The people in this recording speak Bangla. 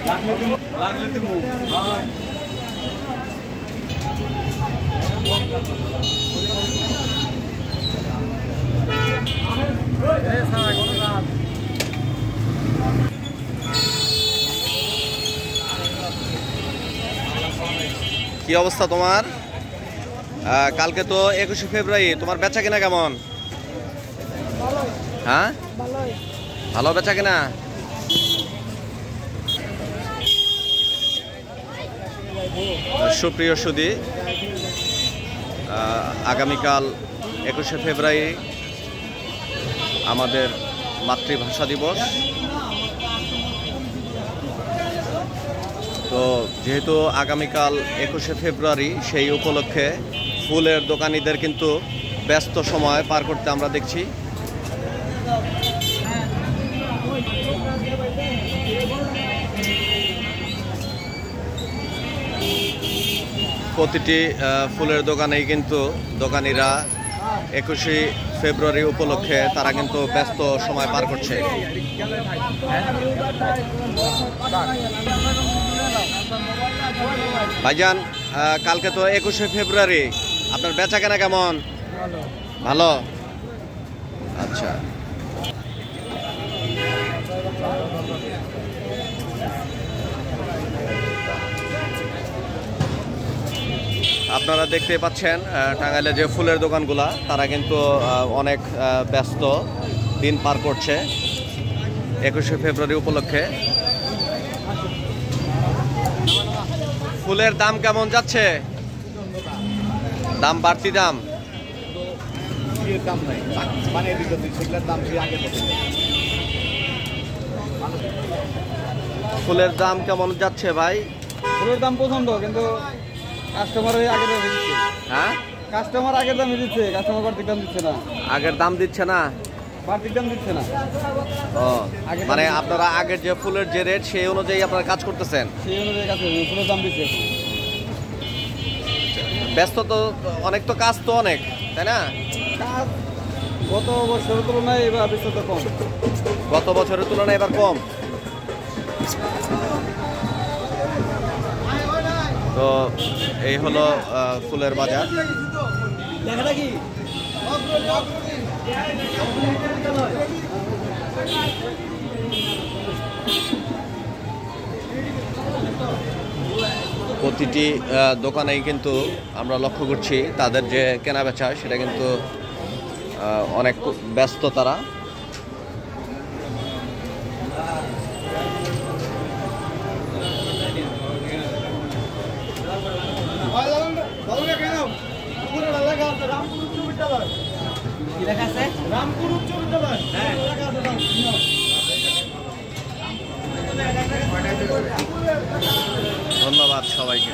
কি অবস্থা তোমার? কালকে তো 21শে ফেব্রুয়ারি, তোমার বেচা কিনা কেমন? হ্যাঁ, ভালো বেচা কিনা? সুপ্রিয় সুধী, আগামীকাল 21শে ফেব্রুয়ারি আমাদের মাতৃভাষা দিবস। তো যেহেতু আগামীকাল 21শে ফেব্রুয়ারি, সেই উপলক্ষে ফুলের দোকানিদের কিন্তু ব্যস্ত সময় পার করতে আমরা দেখছি। প্রতিটি ফুলের দোকানেই কিন্তু দোকানিরা 21শে ফেব্রুয়ারি উপলক্ষে তারা কিন্তু ব্যস্ত সময় পার করছে। ভাইজান, কালকে তো 21শে ফেব্রুয়ারি, আপনার বেচা কেনা কেমন? ভালো। আচ্ছা, আপনারা দেখতে পাচ্ছেন টাঙ্গাইলে যে ফুলের দোকানগুলা, তারা কিন্তু অনেক ব্যস্ত দিন পার করছে 21শে ফেব্রুয়ারি উপলক্ষে। ফুলের দাম কেমন যাচ্ছে? দাম বাড়তি দাম? ফুলের দাম কেমন যাচ্ছে ভাই? ফুলের দাম পছন্দ, কিন্তু কাস্টমার আগের দাম দিচ্ছে। হ্যাঁ, কাস্টমার আগের দাম দিচ্ছে, কাস্টমার বাড়তির দাম দিচ্ছে না। আগের দাম দিচ্ছে না, বাড়তির দাম দিচ্ছে না। ও, মানে আপনারা আগের যে ফুলের যে রেট, সেই অনুযায়ী আপনারা কাজ করতেছেন? সেই অনুযায়ী কাজ করছে, ফুলের দাম দিচ্ছে। ব্যস্ত তো অনেক, তো কাজ তো অনেক, তাই না? কাজ গত বছরের তুলনায় এবার ব্যস্ততা কম। গত বছরের তুলনায় এবার কম। তো এই হলো ফুলের বাজার। প্রতিটি দোকানেই কিন্তু আমরা লক্ষ্য করছি তাদের যে কেনা বেচা, সেটা কিন্তু অনেক ব্যস্ত তারা। ধন্যবাদ সবাইকে।